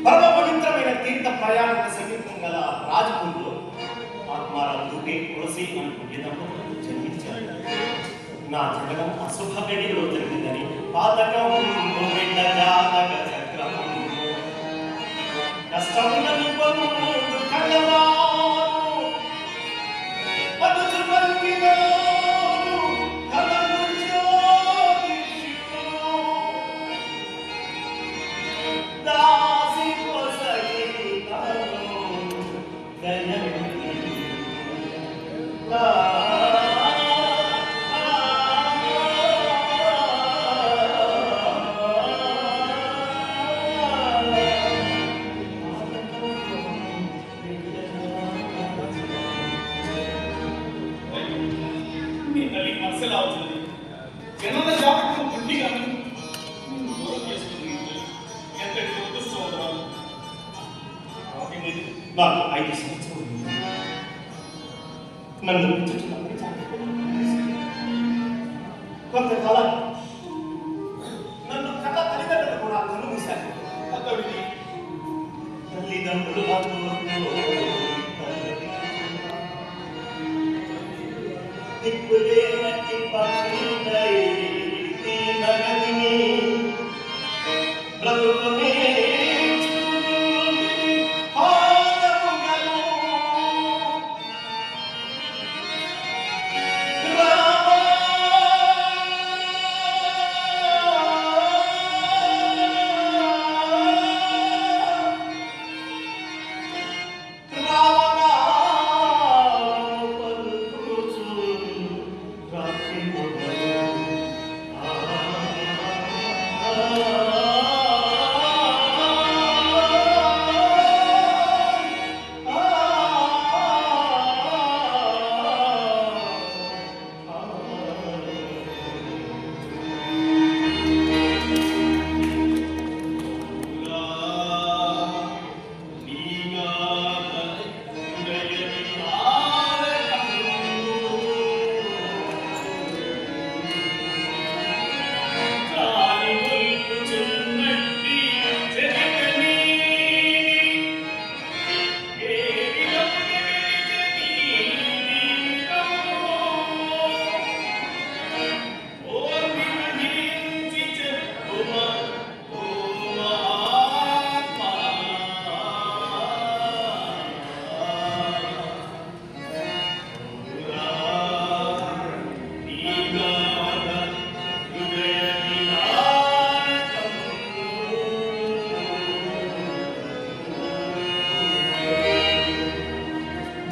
పరమ పవిత్రమైన తీర్థ ప్రయాణిక సంగీతం గల రాజపుంలో ఆత్మారావు దూకే తులసి అనుకునేటప్పుడు జన్మించాడు. నా జగడం అశుభ గడిలో జరిగిందని పాతకం జాతక చక్రము కష్టములను కలవా నాకు 5 సంవత్సరాలు నన్ను కొంతకాలం నన్ను కథ తల్లిదండ్రులు కూడా కనుమూశారు. తల్లిదండ్రులు దిక్కులేనట్టి పక్షినై దీనగతిని బ్రతుకునే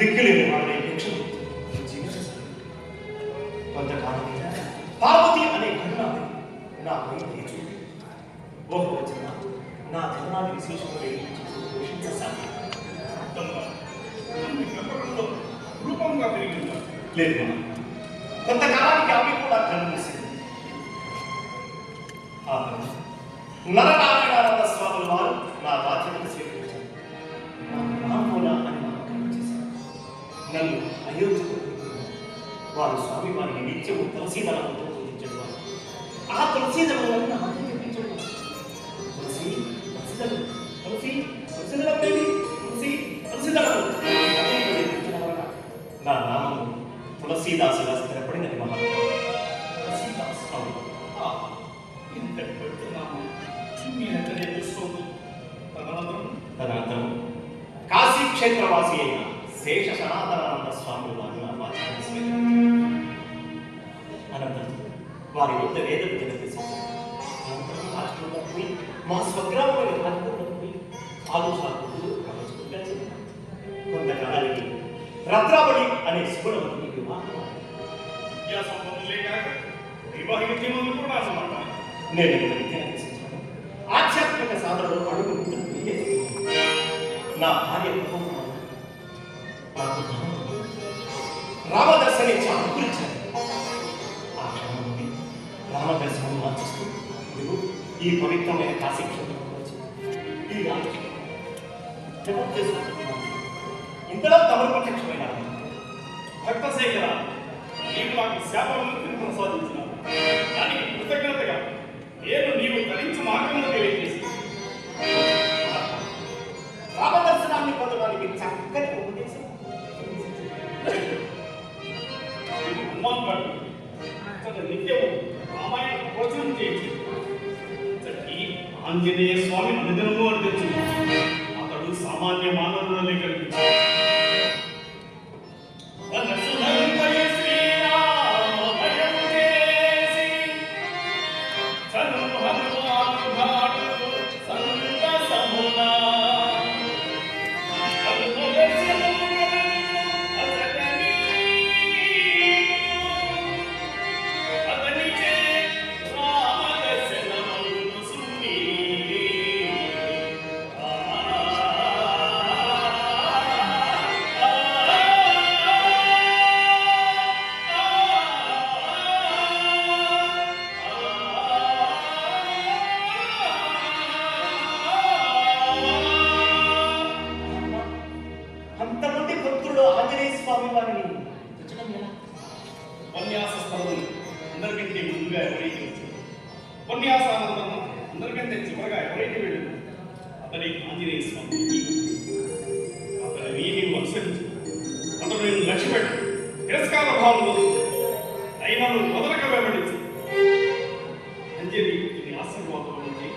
దిక్కులేని వాడిని కొంతకాలం పార్వతి అనే కరుణాన్ని నాపై లేచు ఓహో వచ్చిన నా ధర్మాన్ని విశేషంగా పోషించసాగి రూపంగా పెరిగిందా లేదు కొంతకాలానికి ఆమె కూడా కనిపిస్తుంది నరనారాయణానంద స్వాముల వారు నా బాధ్యతను స్వీకరించారు నన్ను అయోధ్యకు వారు స్వామి వారిని నిత్యము తులసీదళంతో పూజించేవారు ఆ తులసీదళం నాకు తెప్పించేవారు తులసి తులసిదళం తులసి తులసిదళం దేవి తులసి తులసిదళం నా నామము తులసీదాసుగా స్థిరపడినది మహాత్మ తులసీదాస్ అవును ఇంతటి పెడుతున్నాము మీ ఎక్కడే చూస్తుంది తదనంతరం కాశీ క్షేత్రవాసి అయిన శేష సనాతనానంద స్వామి వారు నా బాధ్యతను స్వీకరించారు అనంతరం వారి వద్ద వేద విద్యను తీసుకున్నారు రాష్ట్రంలో పోయి మా స్వగ్రామంలో పోయి ఆలోచనలు కొంతకాలానికి రత్నావళి అనే శుభ్రవతిని వివాహం విద్యా సంబంధం లేక వివాహిక జీవనం కూడా అన్నమాట నేను ఇంత విద్యను అభ్యసించాను ఆధ్యాత్మిక సాధనలో అడుగు నా భార్య నాకు రామదర్శనించి అనుకూలించారు ఆ క్షణం నుండి రామదర్శనం మార్చిస్తూ ఇదిగో ఈ పవిత్రమైన కాశీ క్షేత్రంలో వచ్చి ఈ జపం చేసుకుంటున్నాను ఇంతలో తమరు ప్రత్యక్షమైన భక్తశేఖర నీవు నాకు శాపమును ప్రసాదించిన దానికి కృతజ్ఞతగా నేను నీవు తరించు మార్గంలో తెలియజేసి రామదర్శనాన్ని పొందడానికి చక్కని ఉపదేశం నిత్యము రామాయణ ప్రవచనం చేయించి ఆంజనేయ స్వామి అనుదినము అర్థించింది అతడు సామాన్య మానవులనే కనిపించాడు ఉపన్యాస స్థలం అందరికంటే ముందుగా ఎవరైతే వచ్చింది ఉపన్యాసానంతరం అందరికంటే చివరగా ఎవరైతే వెళ్ళింది అతని ఆంజనేయ స్వామి అతని వీరిని అనుసరించి అతను నేను లక్ష్యపెట్టి తిరస్కార భావంలో అయినా నువ్వు మొదలక వెంబడించు. అంజలి నీ ఆశీర్వాదం నుంచి